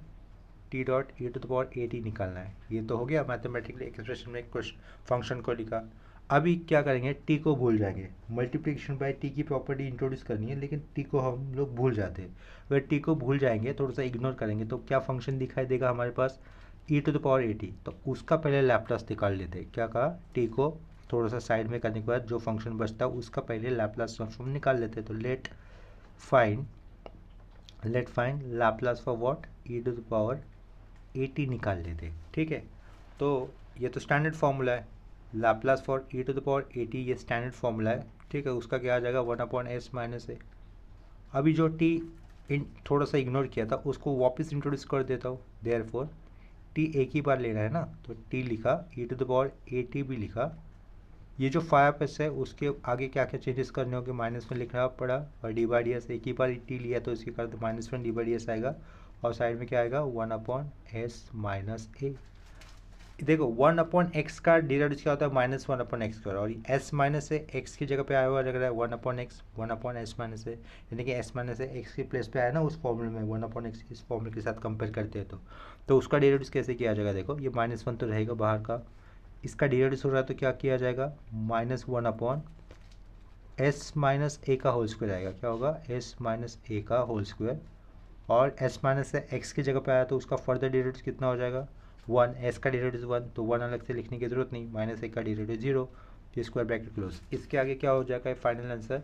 T dot E to the power A T निकालना है। ये तो हो गया मैथमेटिकल एक्सप्रेशन में क्वेश्चन फंक्शन को लिखा। अभी क्या करेंगे, टी को भूल जाएंगे, मल्टीप्लिकेशन बाय टी की प्रॉपर्टी इंट्रोड्यूस करनी है, लेकिन टी को हम लोग भूल जाते हैं। अगर टी को भूल जाएंगे, थोड़ा सा इग्नोर करेंगे, तो क्या फंक्शन दिखाई देगा हमारे पास, E to the power A T. तो उसका पहले लैप्लास निकाल लेते हैं। क्या कहा, टी को थोड़ा सा साइड में करने के बाद जो फंक्शन बचता है उसका पहले लैप्लास ट्रांसफॉर्म निकाल लेते हैं। तो let find Laplace for what, E to the power A T निकाल लेते हैं, ठीक है। तो ये तो स्टैंडर्ड फार्मूला है, Laplace for E to the power A T, ये स्टैंडर्ड फार्मूला है, ठीक है। उसका क्या आ जाएगा, 1 अपॉन एस माइनस ए। अभी जो टी थोड़ा सा इग्नोर किया था उसको वापस इंट्रोड्यूस कर देता हूँ। देयरफॉर टी एक ही बार लेना है ना, तो टी लिखा, E to the power A T भी लिखा। ये जो 5s है उसके आगे क्या क्या चेंजेस करने होंगे, माइनस में लिखना पड़ा, और डी बाई डी एस एक ही बार टी लिया तो इसके कारण -1 डी बाई डी एस आएगा, और साइड में क्या आएगा, 1 अपॉन एस माइनस ए। देखो 1 अपॉन एक्स का डेरिवेटिव क्या होता है, -1 अपॉन एक्स स्क्वायर, और एस माइनस ए एक्स की जगह पे आया हुआ लग रहा है 1 upon X, 1 upon S minus A, यानी कि एस माइनस ए एक्स के प्लेस पे आया ना उस फॉर्मूले में, 1 अपॉन एक्स इस फॉर्मूले के साथ कंपेयर करते हैं तो उसका डेरिवेटिव कैसे किया जाएगा। देखो ये -1 तो रहेगा बाहर का, इसका डेरिवेटिव हो रहा है तो क्या किया जाएगा, -1 अपॉन एस माइनस ए का होल स्क्वायर आएगा। क्या होगा, एस माइनस ए का होल स्क्वायर, और एस माइनस एक्स की जगह पे आया तो उसका फर्दर डेरिवेटिव कितना हो जाएगा, 1, एस का डेरिवेटिव 1, तो 1 अलग से लिखने की जरूरत नहीं, माइनस ए का डेरिवेटिव 0, तो स्क्वायर ब्रैकेट क्लोज। इसके आगे क्या हो जाएगा, final answer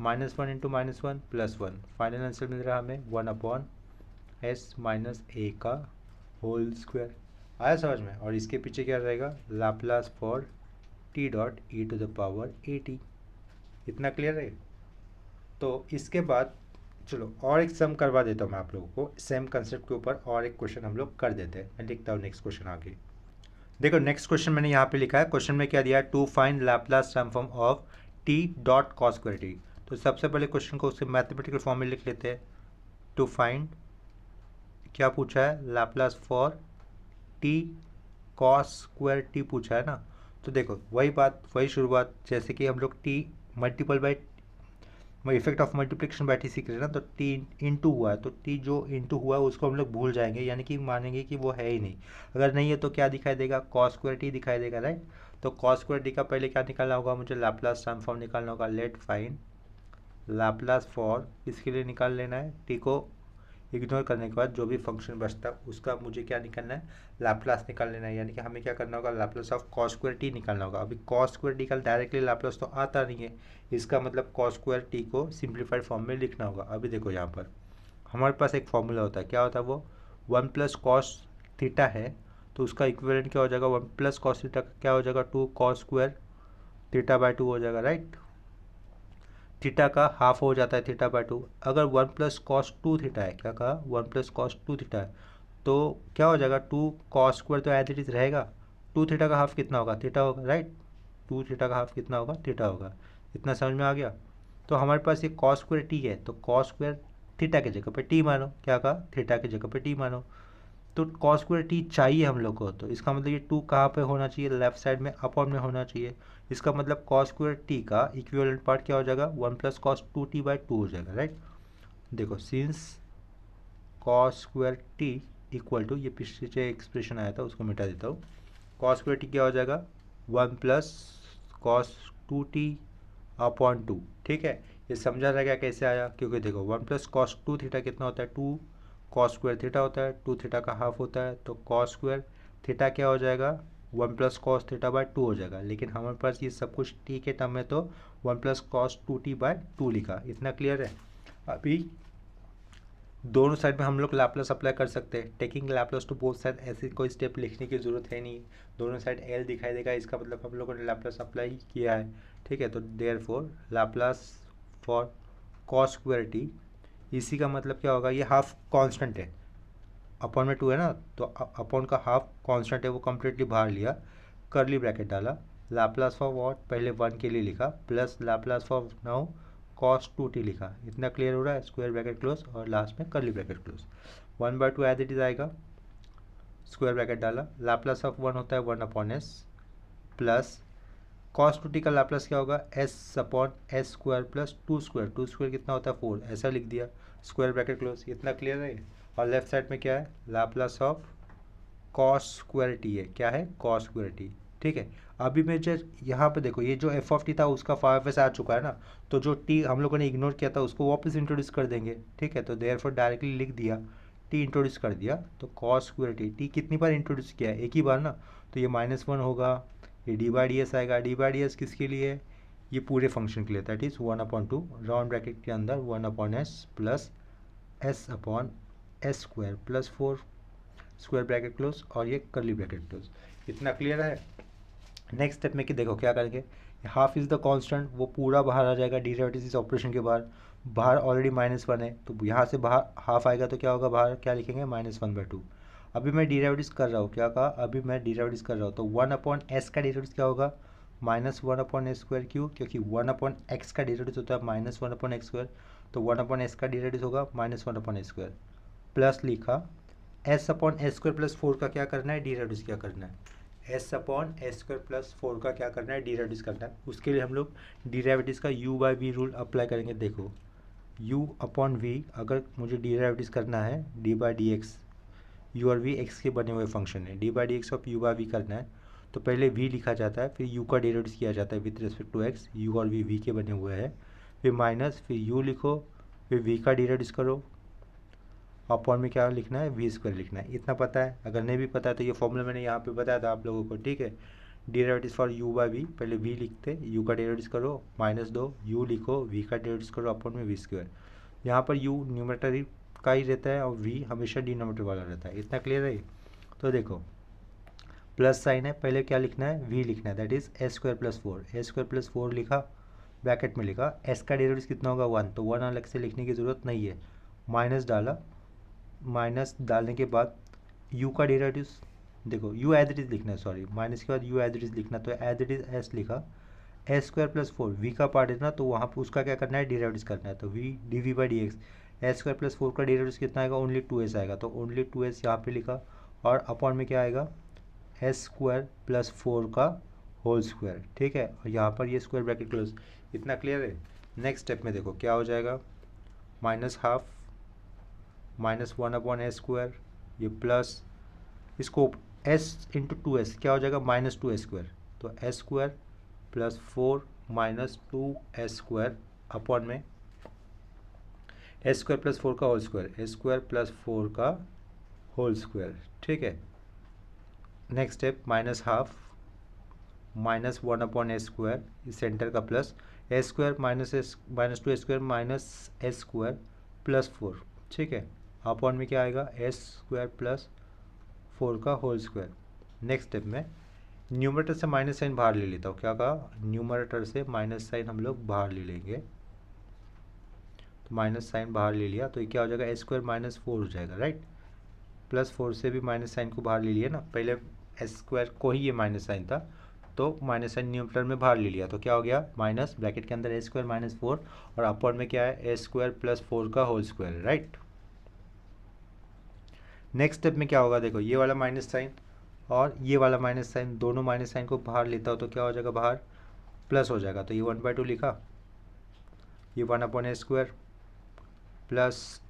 -1 into -1 +1, final answer मिल रहा है हमें 1 अपॉन एस माइनस ए का होल स्क्वायर। आया समझ में? और इसके पीछे क्या रहेगा, Laplace for T dot E to the power A T. इतना क्लियर है? तो इसके बाद चलो और एक सम करवा देता हूँ मैं आप लोगों को, सेम कंसेप्ट के ऊपर और एक क्वेश्चन हम लोग कर देते हैं। मैं लिखता हूँ नेक्स्ट क्वेश्चन आगे। देखो नेक्स्ट क्वेश्चन मैंने यहाँ पे लिखा है, क्वेश्चन में क्या दिया है, to find Laplace transform of T dot cos square T. तो सबसे पहले क्वेश्चन को उसके मैथमेटिकल फॉर्म में लिख लेते हैं। टू फाइंड, क्या पूछा है, Laplace for T cos square T पूछा है ना। तो देखो वही बात, वही शुरुआत, जैसे कि हम लोग T multiple by effect of multiplication by T सीख रहे हैं ना, तो टी इंटू हुआ है, तो टी जो इंटू हुआ है उसको हम लोग भूल जाएंगे, यानी कि मानेंगे कि वो है ही नहीं। अगर नहीं है तो क्या दिखाई देगा, कॉस स्क्वायर टी दिखाई देगा, राइट। तो कॉस स्क्वायर टी का पहले क्या निकालना होगा, मुझे लाप्लास ट्रांसफॉर्म निकालना होगा। लेट फाइंड लाप्लास फॉर, इसके लिए निकाल लेना है, टी को इग्नोर करने के बाद जो भी फंक्शन बचता है उसका मुझे क्या निकालना है, लाप्लास निकाल लेना है। यानी कि हमें क्या करना होगा, Laplace of cos square T निकालना होगा। अभी कॉस स्क्वायर टी का डायरेक्टली लाप्लास तो आता नहीं है, इसका मतलब कॉस स्क्वायर टी को सिंप्लीफाइड फॉर्म में लिखना होगा। अभी देखो यहाँ पर हमारे पास एक फॉर्मूला होता है, क्या होता है वो, 1 प्लस कॉस थीटा है, तो उसका इक्विवेलेंट क्या हो जाएगा, 1 प्लस कॉस थीटा क्या हो जाएगा, 2 कॉस स्क्वायर थीटा बाय 2 हो जाएगा, राइट। थीटा का हाफ हो जाता है थीटा बाय 2। अगर 1 प्लस कॉस 2 थीटा है, क्या कहा, 1 प्लस कॉस 2 थीटा है, तो क्या हो जाएगा, 2 कॉस स्क्वायर तो एज इट इज रहेगा, 2 थीटा का हाफ कितना होगा, थीटा होगा, राइट। 2 थीटा का हाफ कितना होगा, थीटा होगा। इतना समझ में आ गया। तो हमारे पास ये कॉस स्क्वायर टी है, तो कॉस स्क्वायर थीटा की जगह पे टी मानो, क्या कहा, थीटा की जगह पे टी मानो। तो कॉस स्क्वायर टी चाहिए हम लोग को, तो इसका मतलब ये 2 कहाँ पे होना चाहिए, लेफ्ट साइड में अपॉन में होना चाहिए। इसका मतलब कॉस स्क्वायर टी का इक्विवेलेंट पार्ट क्या हो जाएगा, 1 प्लस कॉस 2t बाई 2 हो जाएगा, राइट। देखो since cos square T equal to, ये पिछले एक्सप्रेशन आया था उसको मिटा देता हूँ, कॉस स्क्वायर टी क्या हो जाएगा, 1 प्लस कॉस 2t अपॉन 2, ठीक है। ये समझा रहेगा कैसे आया, क्योंकि देखो 1 प्लस कॉस 2 थीटा कितना होता है, 2 कॉस स्क्वायर थीटा होता है, 2 थीटा का हाफ होता है, तो कॉस स्क्वायर थीटा क्या हो जाएगा, 1 प्लस कॉस थीटा बाय 2 हो जाएगा। लेकिन हमारे पास ये सब कुछ टी के टर्म में, तो 1 प्लस कॉस 2t बाय 2 लिखा। इतना क्लियर है? अभी दोनों साइड में हम लोग लैप्लास अप्लाई कर सकते हैं, taking Laplace to both side, ऐसे कोई स्टेप लिखने की ज़रूरत है नहीं। दोनों साइड एल दिखाई देगा, इसका मतलब हम लोगों ने लैप्लास अप्लाई किया है, ठीक है। तो therefore Laplace for cos square T, इसी का मतलब क्या होगा, ये हाफ कांस्टेंट है, अपॉन में 2 है ना, तो अपॉन का हाफ कांस्टेंट है, वो कम्प्लीटली बाहर लिया, करली ब्रैकेट डाला, लैप्लास फॉर व्हाट, पहले 1 के लिए लिखा, plus Laplace for now cos 2t लिखा। इतना क्लियर हो रहा है? स्क्वायर ब्रैकेट क्लोज और लास्ट में curly bracket close, 1/2 as it is आएगा, स्क्वायर ब्रैकेट डाला, लैप्लास ऑफ 1 होता है 1 upon S, plus cos 2t का लैप्लास क्या होगा, S upon S square plus 2 square, 2 square कितना होता है 4, ऐसा लिख दिया, स्क्वायर ब्रैकेट क्लोज। इतना क्लियर है? और लेफ्ट साइड में क्या है, Laplace of cos square T है, क्या है, कॉस स्क्वायर टी, ठीक है। अभी मैं जो यहाँ पे देखो, ये जो एफ ऑफ टी था उसका वापस आ चुका है ना, तो जो टी हम लोगों ने इग्नोर किया था उसको वापस इंट्रोड्यूस कर देंगे, ठीक है। तो देयरफॉर डायरेक्टली लिख दिया, टी इंट्रोड्यूस कर दिया, तो कॉस स्क्वायर टी कितनी बार इंट्रोड्यूस किया है, एक ही बार ना, तो ये -1 होगा, ये डी बाई डी एस आएगा, डी बाई डी एस किसके लिए, ये पूरे फंक्शन के लिए, दैट इज़ 1/2 राउंड ब्रैकेट के अंदर 1 upon S plus S upon S square plus 4 square bracket close, और ये करली ब्रैकेट क्लोज। इतना क्लियर है? नेक्स्ट स्टेप में कि देखो क्या करेंगे, हाफ इज़ द कांस्टेंट, वो पूरा बाहर आ जाएगा डेरिवेटिव इस ऑपरेशन के बाहर, बाहर ऑलरेडी -1 है, तो यहाँ से बाहर हाफ आएगा, तो क्या होगा, बाहर क्या लिखेंगे, -1/2। अभी मैं डेरिवेटिव कर रहा हूँ, क्या कहा, अभी मैं डेरिवेटिव कर रहा हूँ, तो 1 अपॉन एस का डेरिवेटिव क्या होगा, -1 अपॉन एस स्क्वायर, क्यों, क्योंकि 1 अपॉन एक्स का डेरिवेटिव होता है -1 अपॉन एक्स स्क्वायर, तो 1 अपॉन एस का डेरिवेटिव होगा -1 अपॉन एस स्क्वायर, प्लस लिखा S upon S square plus 4 का क्या करना है, डेरिवेटिव क्या करना है, S upon S square plus 4 का क्या करना है, डेरिवेटिव करना है। उसके लिए हम लोग डेरिवेटिव का u by V rule apply करेंगे। देखो u अपॉन वी, अगर मुझे डेरिवेटिव करना है D by D X, U और वी एक्स के बने हुए फंक्शन है, D by D X of U by V करना है, तो पहले v लिखा जाता है, फिर u का डेरिवेटिव किया जाता है with respect to x, u और v के बने हुए हैं, फिर माइनस, फिर u लिखो, फिर v का डेरिवेटिव करो, अपॉन में क्या लिखना है, वी स्क्वायर लिखना है। इतना पता है? अगर नहीं भी पता है तो ये फॉर्मूला मैंने यहाँ पे बताया था आप लोगों को, ठीक है। Derivative for u by V, पहले v लिखते, u का डेरिवेटिव करो, -2 u लिखो, v का डेरिवेटिव करो, अपॉन में वी स्क्वायर। यहाँ पर u न्यूमरेटर का ही रहता है और v हमेशा डिनोमिनेटर वाला रहता है। इतना क्लियर है? तो देखो प्लस साइन है, पहले क्या लिखना है, वी लिखना है, that is a square plus four. A square plus four लिखा, ब्रैकेट में लिखा, एस का डेरिवेटिव कितना होगा 1, तो 1 अलग से लिखने की ज़रूरत नहीं है, माइनस डाला, माइनस डालने के बाद यू का डेरिवेटिव देखो, यू एज इट इज़ लिखना है, सॉरी माइनस के बाद यू एज इट इज़ लिखना, तो एज इट इज़ एस लिखा, ए स्क्वायर प्लस फोर, वी का पार्ट है ना, तो वहाँ पर उसका क्या करना है, डेरिवेटिव करना है, तो V D V by D X, A square plus four का डेरिवेटिव कितना आएगा, ओनली 2s आएगा, तो ओनली 2s यहाँ पे लिखा, और अपॉन में क्या आएगा, एस स्क्वायर प्लस फोर का होल स्क्वायर, ठीक है, और यहाँ पर ये स्क्वायर ब्रैकेट क्लोज। इतना क्लियर है। नेक्स्ट स्टेप में देखो क्या हो जाएगा, minus half minus 1 upon S square, ये प्लस इसको एस इंटू 2s क्या हो जाएगा, माइनस 2s स्क्वायर, तो S square plus 4 minus 2s square upon में एस स्क्वायर प्लस 4 का whole square, S square plus 4 का होल स्क्वायर, ठीक है। Next step minus half minus 1 upon S square, इस सेंटर का plus S square minus S minus 2 square minus S square plus 4, ठीक है, upon में क्या आएगा, एस स्क्वायर प्लस 4 का होल स्क्वायर। नेक्स्ट स्टेप में न्यूमरेटर से माइनस साइन बाहर ले लेता हूँ, क्या कहा, न्यूमरेटर से माइनस साइन हम लोग बाहर ले लेंगे, तो माइनस साइन बाहर ले लिया, तो ये क्या हो जाएगा, एस स्क्वायर माइनस 4 हो जाएगा, राइट, प्लस 4 से भी माइनस साइन को बाहर ले लिया ना, पहले एस स्क्वायर को ही ये माइनस साइन था, तो माइनस साइन न्यूमरेटर में बाहर ले लिया, तो क्या हो गया, माइनस ब्रैकेट के अंदर ए स्क्वायर माइनस 4 और अपॉन में क्या है, ए स्क्वायर प्लस 4 का whole square, right. Next step में क्या होगा, देखो ये वाला माइनस साइन और ये वाला माइनस साइन, दोनों माइनस साइन को बाहर लेता हो तो क्या हो जाएगा, बाहर प्लस हो जाएगा, तो ये 1/2 लिखा, ये 1 अपॉन ए स्क्वायर प्लस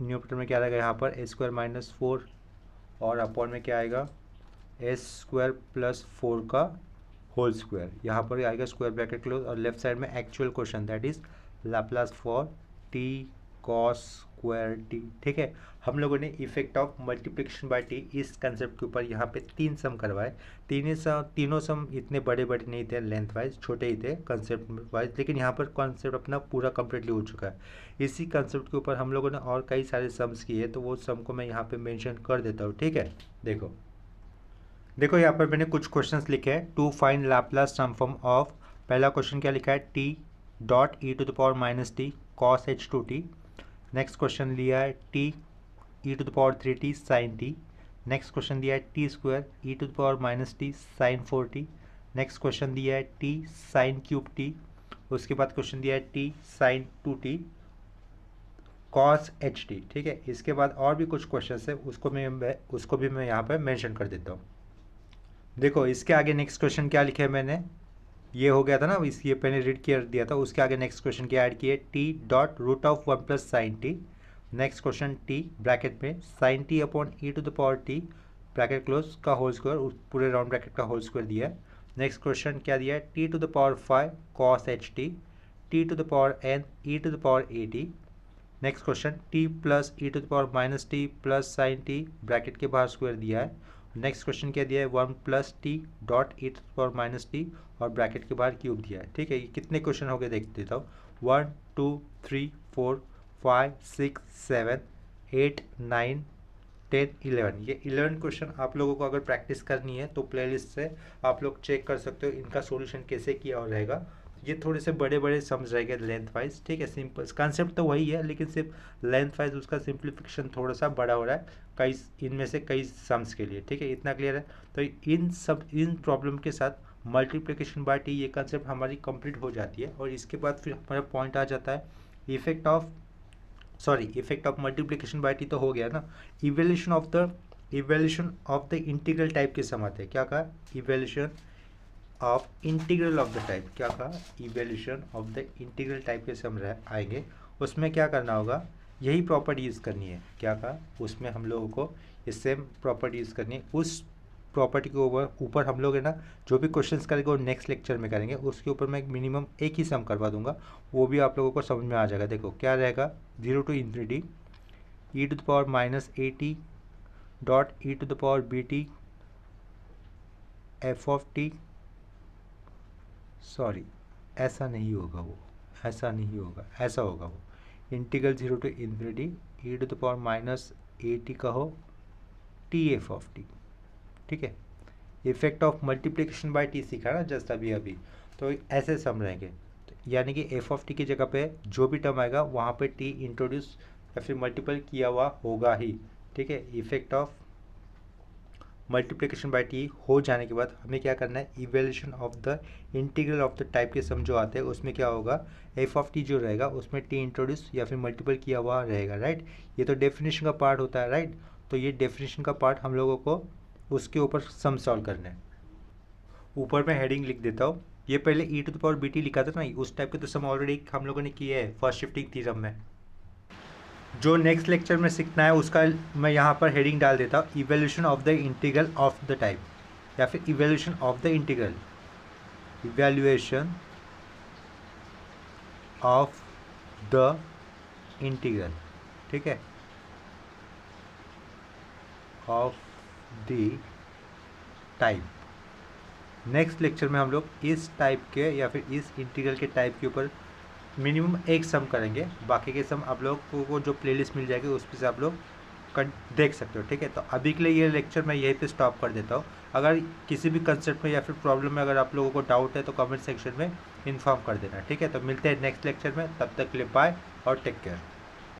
न्यूमरेटर में क्या रहेगा, यहाँ पर ए स्क्वायर माइनस 4 और अपॉन में क्या आएगा, एस स्क्वायर प्लस 4 का होल स्क्वायर, यहाँ पर आएगा स्क्वायर ब्रैकेट क्लोज, और लेफ्ट साइड में actual question that is Laplace for T cos square T, ठीक है। हम लोगों ने effect of multiplication by T इस कंसेप्ट के ऊपर यहाँ पे 3 सम करवाए, तीनों सम इतने बड़े बड़े नहीं थे, लेंथ वाइज छोटे ही थे कंसेप्ट वाइज, लेकिन यहाँ पर कॉन्सेप्ट अपना पूरा कंप्लीटली हो चुका है। इसी कंसेप्ट के ऊपर हम लोगों ने और कई सारे सम्स किए, तो वो सम को मैं यहाँ पे मेंशन कर देता हूँ, ठीक है। देखो यहाँ पर मैंने कुछ क्वेश्चंस लिखे हैं, to find Laplace transform of, पहला क्वेश्चन क्या लिखा है, T dot E to the power minus T cos h2t। Next question लिया है T E to the power 3t sine T. Next question दिया है T square E to the power minus T sine 4t। Next question दिया है T sine cube T. उसके बाद question दिया है T sign 2t cos ht, ठीक है। इसके बाद और भी कुछ क्वेश्चन है, उसको भी मैं यहाँ पर मेंशन कर देता हूँ। देखो इसके आगे नेक्स्ट क्वेश्चन क्या लिखे है मैंने, ये हो गया था ना, ये पहले रीड कर दिया था, उसके आगे नेक्स्ट क्वेश्चन क्या ऐड किए, T dot root of 1 plus sine T. Next question T bracket में sine T upon E to the power T bracket close का होल स्क्वायर, पूरे राउंड ब्रैकेट का होल स्क्वायर दिया है। नेक्स्ट क्वेश्चन क्या दिया है, T to the power 5 cos H T to the power N E to the power A T. Next question T plus E to the power minus T plus sine T bracket के बाहर square दिया है। Next question क्या दिया है, 1 plus T dot E to the power minus T और bracket के बाहर क्यूब दिया है, ठीक है। ये कितने क्वेश्चन हो गए देख देता हूँ, 1 2 3 4 5 6 7 8 9 10 11। ये 11 क्वेश्चन आप लोगों को अगर प्रैक्टिस करनी है तो प्लेलिस्ट से आप लोग चेक कर सकते हो इनका सॉल्यूशन कैसे किया हो रहेगा। ये थोड़े से बड़े बड़े सम्स रहेंगे लेंथ वाइज, ठीक है। सिंपल कंसेप्ट तो वही है, लेकिन सिर्फ लेंथ वाइज उसका सिंप्लीफिकेशन थोड़ा सा बड़ा हो रहा है कई, इनमें से कई सम्स के लिए, ठीक है। इतना क्लियर है। तो इन प्रॉब्लम के साथ मल्टीप्लिकेशन बाय टी ये कंसेप्ट हमारी कंप्लीट हो जाती है। और इसके बाद फिर हमारा पॉइंट आ जाता है effect of multiplication by T तो हो गया ना। Evaluation of the integral type के सम आते हैं। क्या कहा, evaluation of integral of the type, क्या कहा, evaluation of the integral type के सम आएंगे। उसमें क्या करना होगा, यही प्रॉपर्टी यूज़ करनी है। क्या कहा, उसमें हम लोगों को ये सेम प्रॉपर्टी यूज़ करनी है। उस प्रॉपर्टी के ऊपर हम लोग है ना जो भी क्वेश्चंस करेंगे वो नेक्स्ट लेक्चर में करेंगे। उसके ऊपर मैं मिनिमम एक ही सम करवा दूंगा, वो भी आप लोगों को समझ में आ जाएगा। देखो क्या रहेगा, 0 to infinity E to the power minus A T dot E to the power B T F of T, sorry ऐसा नहीं होगा, वो ऐसा नहीं होगा, ऐसा होगा वो integral 0 to infinity E to the power minus A T कहो टी एफ ऑफ टी, ठीक है। Effect of multiplication by T सीखा ना जस्ट अभी, तो ऐसे समझेंगे, यानी कि एफ ऑफ टी की जगह पे जो भी टर्म आएगा वहाँ पे टी इंट्रोड्यूस या फिर मल्टीपल किया हुआ होगा ही, ठीक है। Effect of multiplication by T हो जाने के बाद हमें क्या करना है, evaluation of the integral of the type के सम जो आते हैं उसमें क्या होगा, एफ ऑफ टी जो रहेगा उसमें टी इंट्रोड्यूस या फिर मल्टीपल किया हुआ रहेगा, राइट। ये तो डेफिनेशन का पार्ट होता है, राइट। तो ये डेफिनेशन का पार्ट हम लोगों को उसके ऊपर सम सॉल्व करना है। ऊपर मैं हेडिंग लिख देता हूँ, ये पहले E to the power B T लिखा था ना, उस टाइप के तो सम ऑलरेडी हम लोगों ने किए है फर्स्ट शिफ्टिंग थ्योरम में। जो नेक्स्ट लेक्चर में सीखना है उसका मैं यहाँ पर हेडिंग डाल देता हूँ, evolution of the integral of the type, या फिर evolution of the integral, evaluation of the integral, ठीक है, of the type. Next lecture में हम लोग इस टाइप के या फिर इस इंटीग्रल के टाइप के ऊपर मिनिमम एक सम करेंगे, बाकी के सम आप लोग को जो प्लेलिस्ट मिल जाएगी उस पर से आप लोग देख सकते हो, ठीक है। तो अभी के लिए ये लेक्चर मैं यहीं पे स्टॉप कर देता हूँ। अगर किसी भी कंसेप्ट में या फिर प्रॉब्लम में अगर आप लोगों को डाउट है तो कमेंट सेक्शन में इन्फॉर्म कर देना, ठीक है। तो मिलते हैं नेक्स्ट लेक्चर में, तब तक के लिए बाय और टेक केयर।